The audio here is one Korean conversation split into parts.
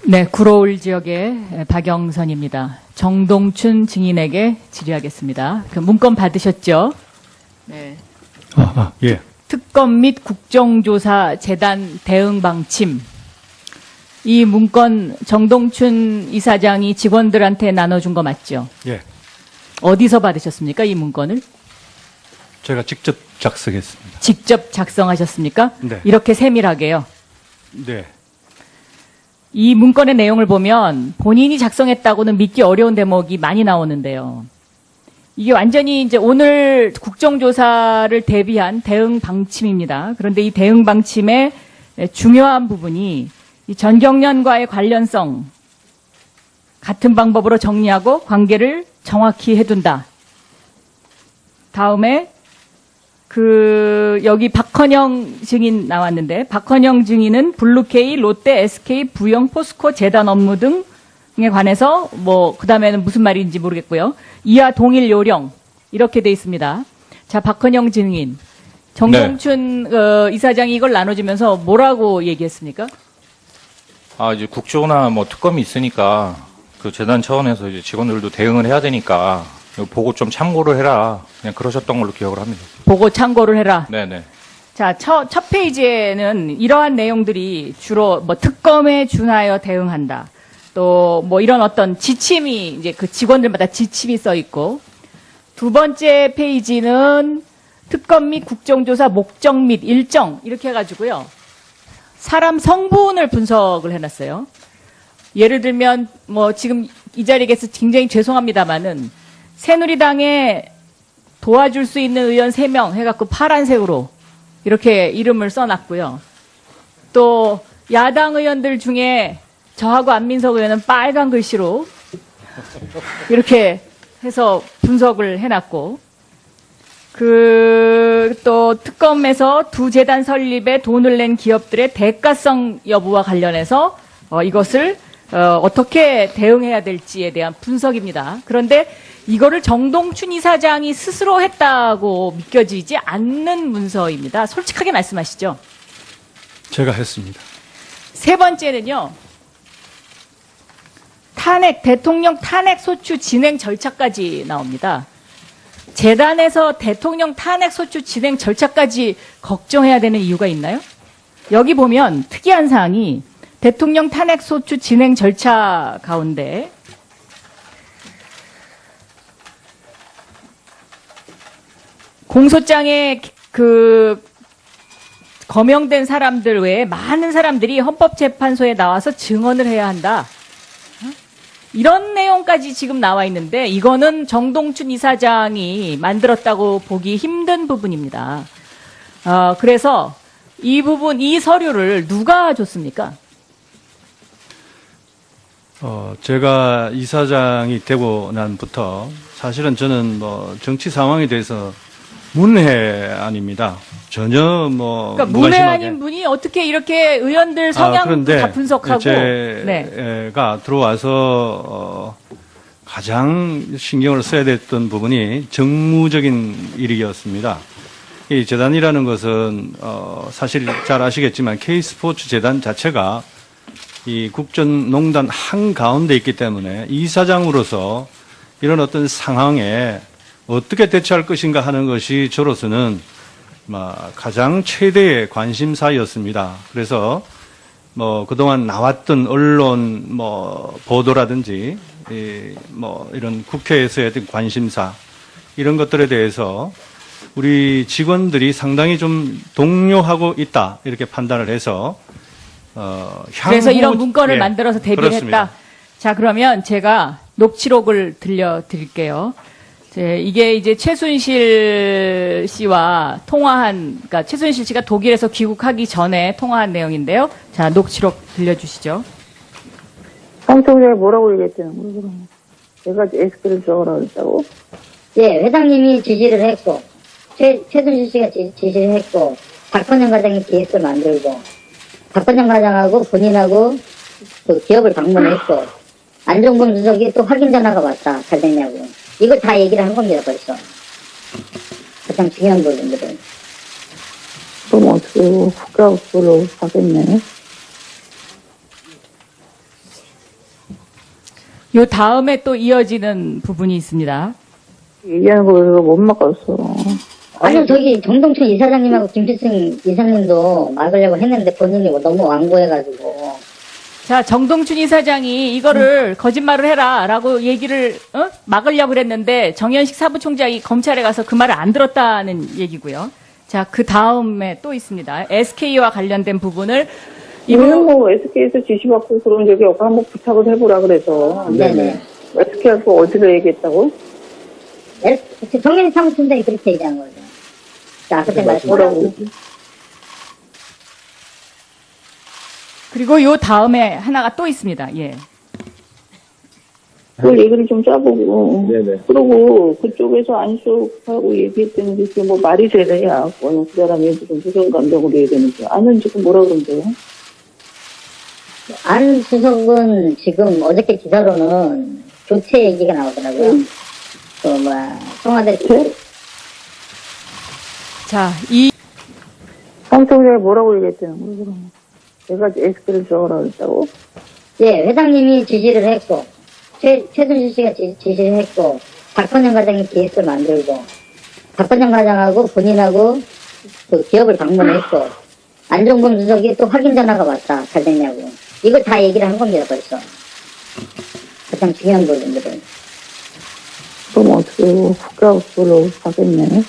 네, 구로울 지역의 박영선입니다. 정동춘 증인에게 질의하겠습니다. 그 문건 받으셨죠? 네. 예. 특검 및 국정조사 재단 대응 방침. 이 문건 정동춘 이사장이 직원들한테 나눠준 거 맞죠? 예. 어디서 받으셨습니까? 이 문건을? 제가 직접 작성했습니다. 직접 작성하셨습니까? 네. 이렇게 세밀하게요. 네. 이 문건의 내용을 보면 본인이 작성했다고는 믿기 어려운 대목이 많이 나오는데요. 이게 완전히 이제 오늘 국정조사를 대비한 대응 방침입니다. 그런데 이 대응 방침의 중요한 부분이 이 전경련과의 관련성, 같은 방법으로 정리하고 관계를 정확히 해둔다. 다음에 여기 박헌영 증인 나왔는데, 박헌영 증인은 블루케이, 롯데, SK, 부영, 포스코, 재단 업무 등에 관해서 그 다음에는 무슨 말인지 모르겠고요. 이하 동일 요령, 이렇게 돼 있습니다. 자, 박헌영 증인. 정동춘 이사장이 이걸 나눠주면서 뭐라고 얘기했습니까? 이제 국조나 특검이 있으니까 그 재단 차원에서 이제 직원들도 대응을 해야 되니까 이거 보고 좀 참고를 해라. 그냥 그러셨던 걸로 기억을 합니다. 보고 참고를 해라. 네네. 자, 첫 페이지에는 이러한 내용들이 주로 특검에 준하여 대응한다. 또 이런 어떤 지침이 이제 그 직원들마다 지침이 써 있고, 두 번째 페이지는 특검 및 국정조사 목적 및 일정 이렇게 해가지고요. 사람 성분을 분석을 해놨어요. 예를 들면 지금 이 자리에 계서 굉장히 죄송합니다만은 새누리당에 도와줄 수 있는 의원 3명 해갖고 파란색으로 이렇게 이름을 써놨고요. 또 야당 의원들 중에 저하고 안민석 의원은 빨간 글씨로 이렇게 해서 분석을 해놨고, 또 특검에서 두 재단 설립에 돈을 낸 기업들의 대가성 여부와 관련해서 이것을 어떻게 대응해야 될지에 대한 분석입니다. 그런데 이거를 정동춘 이사장이 스스로 했다고 믿겨지지 않는 문서입니다. 솔직하게 말씀하시죠. 제가 했습니다. 세 번째는요. 대통령 탄핵 소추 진행 절차까지 나옵니다. 재단에서 대통령 탄핵 소추 진행 절차까지 걱정해야 되는 이유가 있나요? 여기 보면 특이한 사항이 대통령 탄핵 소추 진행 절차 가운데 공소장에 거명된 사람들 외에 많은 사람들이 헌법재판소에 나와서 증언을 해야 한다. 이런 내용까지 지금 나와 있는데 이거는 정동춘 이사장이 만들었다고 보기 힘든 부분입니다. 그래서 이 서류를 누가 줬습니까? 제가 이사장이 되고 난부터 사실은 저는 정치 상황에 대해서 문외한입니다. 전혀 그러니까 문외한인 분이 어떻게 이렇게 의원들 성향도 다 분석하고 제가 들어와서 가장 신경을 써야 됐던 부분이 정무적인 일이었습니다. 이 재단이라는 것은 사실 잘 아시겠지만 K스포츠 재단 자체가 이 국정농단 한가운데 있기 때문에 이사장으로서 이런 어떤 상황에 어떻게 대처할 것인가 하는 것이 저로서는 가장 최대의 관심사였습니다. 그래서 그동안 나왔던 언론 보도라든지 이런 국회에서의 어떤 관심사 이런 것들에 대해서 우리 직원들이 상당히 좀 동요하고 있다 이렇게 판단을 해서 그래서 이런 문건을 만들어서 대비를 그렇습니다. 했다. 자, 그러면 제가 녹취록을 들려드릴게요. 이게 이제 최순실 씨와 그러니까 최순실 씨가 독일에서 귀국하기 전에 통화한 내용인데요. 자, 녹취록 들려주시죠. 방청자가 뭐라고 얘기했잖아. 내가 SK를 들어가라고 했다고? 예, 회장님이 지시를 했고, 최순실 씨가 지시를 했고, 박헌영 과장이 기획을 만들고, 박헌영 과장하고 본인하고 그 기업을 방문했고, 안종범 주석이 또 확인 전화가 왔다. 잘 됐냐고. 이걸 다 얘기를 한 겁니다, 벌써. 가장 중요한 부분들은. 그럼 어떻게 국가국수로 가겠네. 요 다음에 또 이어지는 부분이 있습니다. 얘기하는 거 못 막았어. 아니, 저기 정동춘 이사장님하고 김필승 이사님도 막으려고 했는데 본인이 너무 완고해가지고. 자, 정동춘 이사장이 이거를 거짓말을 해라라고 얘기를 막으려고 그랬는데 정현식 사부총장이 검찰에 가서 그 말을 안 들었다는 얘기고요. 자, 그 다음에 또 있습니다. SK와 관련된 부분을 이거는 뭐 SK에서 지시받고 그런 적이 없고 한번 부탁을 해보라 그래서. 네네. SK하고 어디로 얘기했다고? 정현식 사부총장이 그렇게 얘기한 거죠. 자, 그때 뭐라고? 그리고 요 다음에 하나가 또 있습니다. 예. 그걸 얘기를 좀 짜보고. 네네. 그러고 그쪽에서 안쑥하고 얘기했더니 그게 뭐 말이 되느냐. 그 사람이 무슨 무슨 감정으로 얘기했는지. 아는 지금 뭐라 그런대요? 안 수석은 지금 어저께 기사로는 교체 얘기가 나오더라고요. 청와대 자, 이 황청장이 뭐라고 얘기했다는 거야, 그럼? 내가 SK를 들어가라 그랬다고? 예, 회장님이 지시를 했고, 최순실 씨가 지시를 했고, 박건영 과장이 기획서를 만들고, 박건영 과장하고 본인하고 그 기업을 방문했고, 안종범 수석이 또 확인 전화가 왔다. 잘 됐냐고. 이걸 다 얘기를 한 겁니다, 벌써. 가장 중요한 부분들은. 그럼 어떻게 국가 그걸로 가겠네?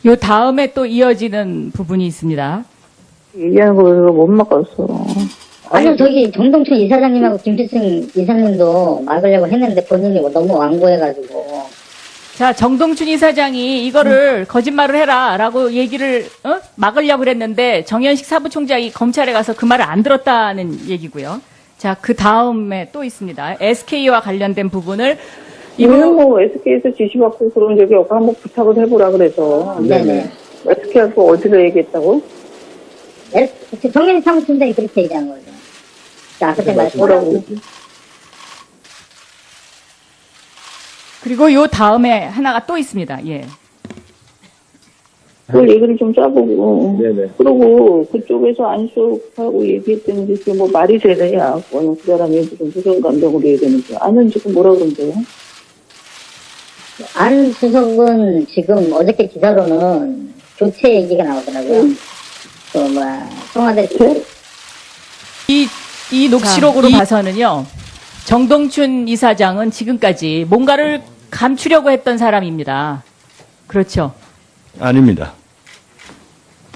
요 다음에 또 이어지는 부분이 있습니다. 얘기하는 거 못 막았어. 아니, 저기 정동춘 이사장님하고 김필승 이사님도 막으려고 했는데 본인이 너무 완고해가지고. 자, 정동춘 이사장이 이거를 거짓말을 해라라고 얘기를 막으려고 그랬는데 정현식 사부총장이 검찰에 가서 그 말을 안 들었다는 얘기고요. 자, 그 다음에 또 있습니다. SK와 관련된 부분을 이거는 뭐 SK에서 지시받고 그런 적이 없고 한번 부탁을 해보라 그래서. 네네. SK하고 어디로 얘기했다고? 정현식 사무총장이 그렇게 얘기한 거죠. 자, 그때 뭐라고? 그리고 요 다음에 하나가 또 있습니다. 예. 그걸 얘기를 좀 짜보고. 네네. 그러고 그쪽에서 안쑥하고 얘기했더니 그게 뭐 말이 되느냐. 그 사람이 무슨 감정으로 얘기했는지. 아는 지금 뭐라 그런대요? 안 수석은 지금 어저께 기사로는 교체 얘기가 나오더라고요. 청와대 이 녹취록으로 봐서는요. 정동춘 이사장은 지금까지 뭔가를 감추려고 했던 사람입니다. 그렇죠? 아닙니다.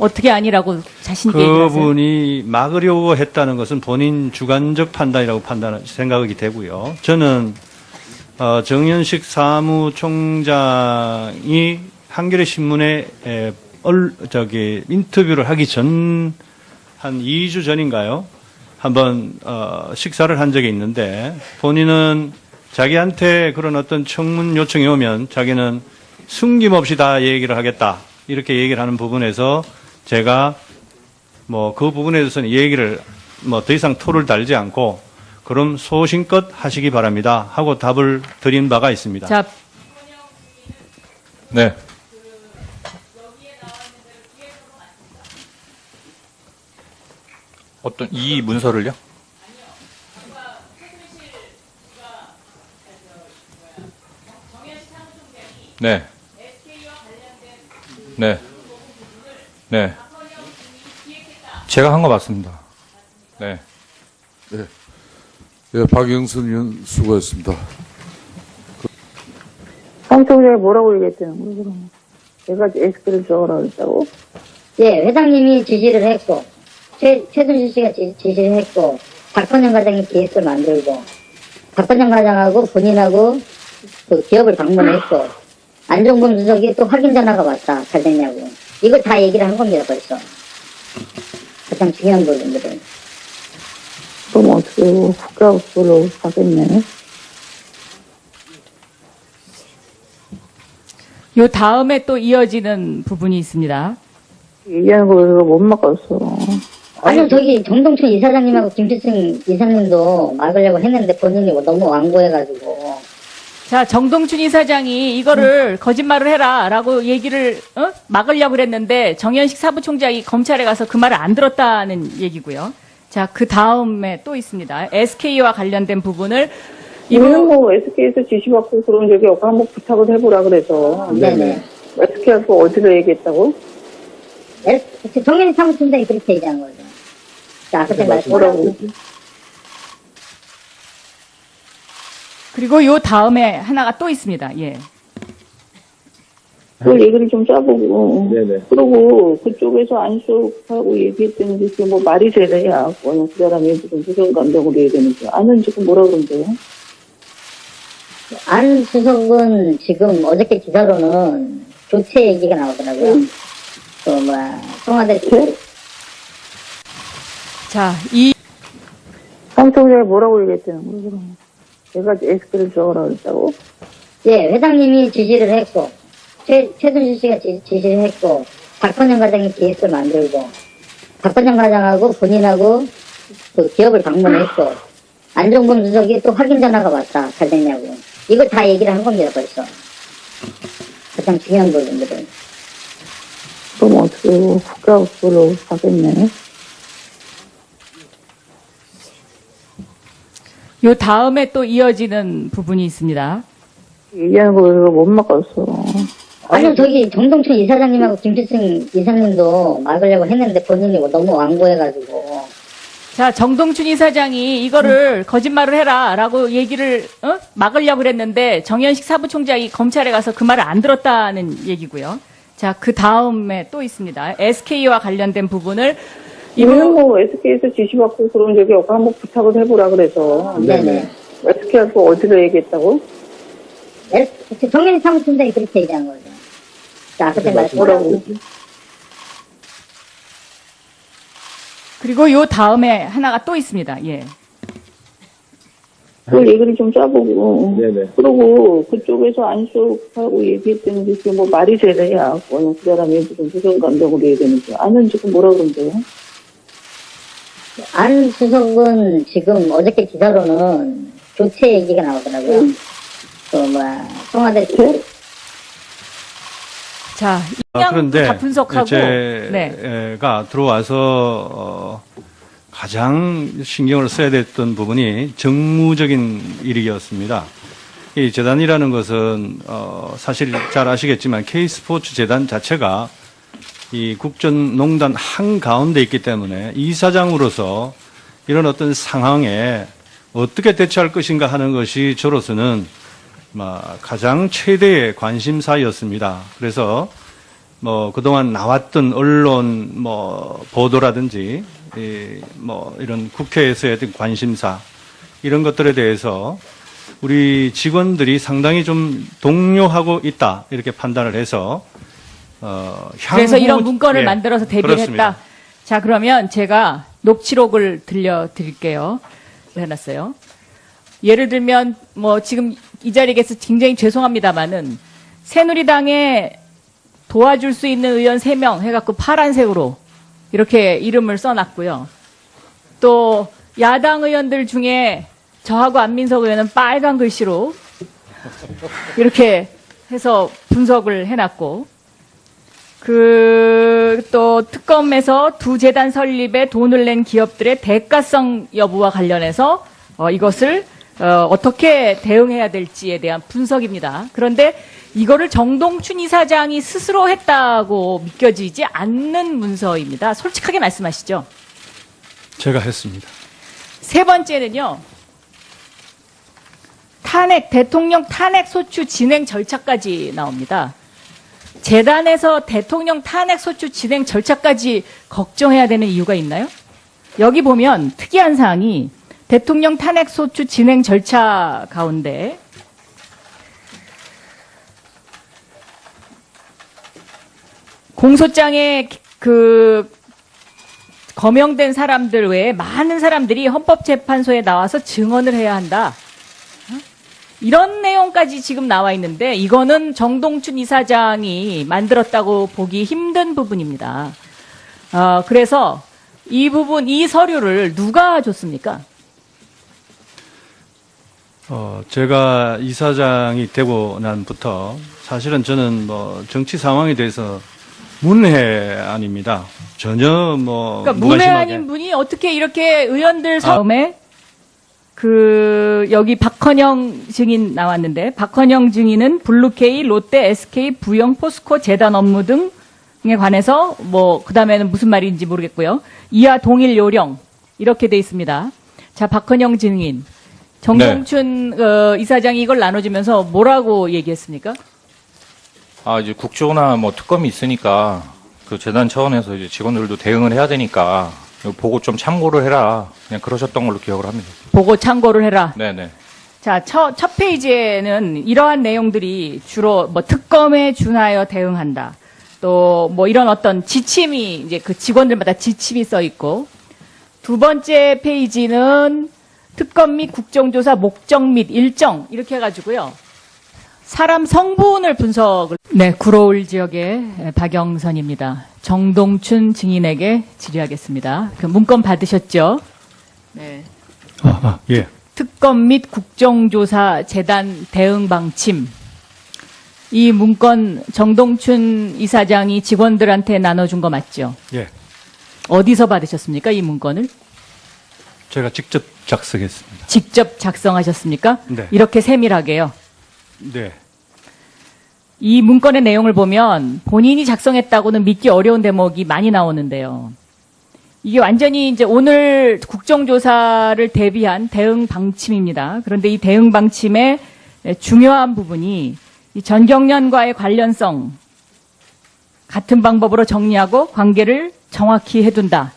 어떻게 아니라고 자신 있게 얘기하세요? 그분이 막으려고 했다는 것은 본인 주관적 판단이라고 생각이 되고요. 저는 정현식 사무총장이 한겨레 신문에 인터뷰를 하기 전 한 2주 전인가요? 한번 식사를 한 적이 있는데 본인은 자기한테 그런 어떤 청문 요청이 오면 자기는 숨김없이 다 얘기를 하겠다 이렇게 얘기를 하는 부분에서 제가 뭐 그 부분에 대해서는 얘기를 뭐 더 이상 토를 달지 않고 그럼 소신껏 하시기 바랍니다 하고 답을 드린 바가 있습니다. 자, 네. 어떤 이 문서를요? 네. 네. 네. 제가 한 거 맞습니다. 네. 예, 박영선 의원 수고했습니다. 황청장이 뭐라고 얘기했다는 거야, 그럼? 내가 SK를 들어가라 그랬다고? 예, 회장님이 지시를 했고, 최순실 씨가 지시를 했고, 박건영 과장이 기획서를 만들고, 박건영 과장하고 본인하고 그 기업을 방문했고, 안종범 수석이 또 확인 전화가 왔다. 잘 됐냐고. 이걸 다 얘기를 한 겁니다, 벌써. 가장 중요한 부분들은. 그럼 어떻게 국가 그걸로 가겠네? 요 다음에 또 이어지는 부분이 있습니다. 얘기하는 거 못 막았어. 아니, 저기 정동춘 이사장님하고 김필승 이사님도 막으려고 했는데 본인이 너무 완고해가지고. 자, 정동춘 이사장이 이거를 거짓말을 해라라고 얘기를 막으려고 그랬는데 정현식 사부총장이 검찰에 가서 그 말을 안 들었다는 얘기고요. 자, 그 다음에 또 있습니다. SK와 관련된 부분을 이거는 뭐 SK에서 지시받고 그런 적이 없고 한번 부탁을 해보라 그래서. 네네. SK하고 어디로 얘기했다고? 정현희 사무총장이 그렇게 얘기한 거죠. 자, 그때 뭐라고? 그리고 요 다음에 하나가 또 있습니다. 예. 그 얘기를 좀 짜보고. 네네. 그러고 그쪽에서 안쪽하고 얘기했다는 게 뭐 말이 되느냐. 그 사람이 무슨 감정으로 얘기하는지. 아는 지금 뭐라 그런데요? 안 수석은 지금 어저께 기사로는 교체 얘기가 나오더라고요. 청와대 자, 이 사무총장이 뭐라고 얘기했다는 거예요, 그럼? 내가 SK를 들어가라 그랬다고? 예, 회장님이 지시를 했고, 최순실 씨가 지시를 했고, 박건영 과장이 기획서를 만들고, 박건영 과장하고 본인하고 그 기업을 방문했고, 안종범 수석이 또 확인 전화가 왔다. 잘 됐냐고. 이걸 다 얘기를 한 겁니다, 벌써. 가장 중요한 부분들은. 그럼 어떻게 국가업소로 가겠네? 요 다음에 또 이어지는 부분이 있습니다. 얘기하는 거 이거 못 막았어. 아니요, 저기 정동춘 이사장님하고 김필승 이사님도 막으려고 했는데 본인이 너무 완고해가지고. 자, 정동춘 이사장이 이거를 거짓말을 해라라고 얘기를 막으려고 그랬는데 정현식 사부총장이 검찰에 가서 그 말을 안 들었다는 얘기고요. 자, 그 다음에 또 있습니다. SK와 관련된 부분을 이거는 뭐 SK에서 지시받고 그런 적이 없고 한번 부탁을 해보라 그래서. 네네. SK하고 어디로 얘기했다고? 정현희 사무총장이 그렇게 얘기한 거죠. 자, 그때 뭐라고? 그리고 요 다음에 하나가 또 있습니다. 예. 그 얘기를 좀 짜보고. 네네. 그러고 그쪽에서 안쪽하고 얘기했다는 게 뭐 말이 되느냐. 그 사람이 무슨 감정으로 얘기하는지. 아는 지금 뭐라 그런데요? 안 수석은 지금 어저께 기사로는 교체 얘기가 나오더라고요. 청와대 자, 그런데 다 분석하고 제가 들어와서 가장 신경을 써야 됐던 부분이 정무적인 일이었습니다. 이 재단이라는 것은 사실 잘 아시겠지만 K스포츠 재단 자체가 이 국정농단 한가운데 있기 때문에 이사장으로서 이런 어떤 상황에 어떻게 대처할 것인가 하는 것이 저로서는 가장 최대의 관심사였습니다. 그래서 그동안 나왔던 언론 보도라든지 이런 국회에서의 어떤 관심사 이런 것들에 대해서 우리 직원들이 상당히 좀 동요하고 있다 이렇게 판단을 해서 그래서 이런 문건을 만들어서 대비를 그렇습니다. 했다. 자, 그러면 제가 녹취록을 들려드릴게요. 해놨어요. 예를 들면 지금 이 자리에 계서 굉장히 죄송합니다만은 새누리당에 도와줄 수 있는 의원 3명 해갖고 파란색으로 이렇게 이름을 써놨고요. 또 야당 의원들 중에 저하고 안민석 의원은 빨간 글씨로 이렇게 해서 분석을 해놨고 또 특검에서 두 재단 설립에 돈을 낸 기업들의 대가성 여부와 관련해서 이것을 어떻게 대응해야 될지에 대한 분석입니다. 그런데 이거를 정동춘 이사장이 스스로 했다고 믿겨지지 않는 문서입니다. 솔직하게 말씀하시죠. 제가 했습니다. 세 번째는요. 대통령 탄핵 소추 진행 절차까지 나옵니다. 재단에서 대통령 탄핵 소추 진행 절차까지 걱정해야 되는 이유가 있나요? 여기 보면 특이한 사항이 대통령 탄핵 소추 진행 절차 가운데 공소장에 거명된 사람들 외에 많은 사람들이 헌법재판소에 나와서 증언을 해야 한다. 이런 내용까지 지금 나와 있는데 이거는 정동춘 이사장이 만들었다고 보기 힘든 부분입니다. 그래서 이 서류를 누가 줬습니까? 제가 이사장이 되고 난부터 사실은 저는 정치 상황에 대해서 문외한입니다. 전혀 뭐 그러니까 무관심하게. 문외한인 분이 어떻게 이렇게 의원들 다음에 여기 박헌영 증인 나왔는데, 박헌영 증인은 블루케이, 롯데, SK, 부영, 포스코, 재단 업무 등에 관해서 그 다음에는 무슨 말인지 모르겠고요. 이하 동일 요령 이렇게 돼 있습니다. 자, 박헌영 증인, 정동춘 이사장이 이걸 나눠주면서 뭐라고 얘기했습니까? 이제 국조나 뭐 특검이 있으니까 그 재단 차원에서 이제 직원들도 대응을 해야 되니까 이거 보고 좀 참고를 해라. 그냥 그러셨던 걸로 기억을 합니다. 보고 참고를 해라. 네네. 자, 첫 페이지에는 이러한 내용들이 주로 특검에 준하여 대응한다. 또 이런 어떤 지침이 이제 그 직원들마다 지침이 써 있고, 두 번째 페이지는 특검 및 국정조사 목적 및 일정 이렇게 해가지고요. 사람 성분을 분석을. 네, 구로울 지역의 박영선입니다. 정동춘 증인에게 질의하겠습니다. 그 문건 받으셨죠? 네. 예. 특검 및 국정조사 재단 대응 방침. 이 문건 정동춘 이사장이 직원들한테 나눠준 거 맞죠? 예. 어디서 받으셨습니까? 이 문건을? 제가 직접 작성했습니다. 직접 작성하셨습니까? 네. 이렇게 세밀하게요. 네. 이 문건의 내용을 보면 본인이 작성했다고는 믿기 어려운 대목이 많이 나오는데요. 이게 완전히 이제 오늘 국정조사를 대비한 대응 방침입니다. 그런데 이 대응 방침의 중요한 부분이 이 전경련과의 관련성, 같은 방법으로 정리하고 관계를 정확히 해둔다.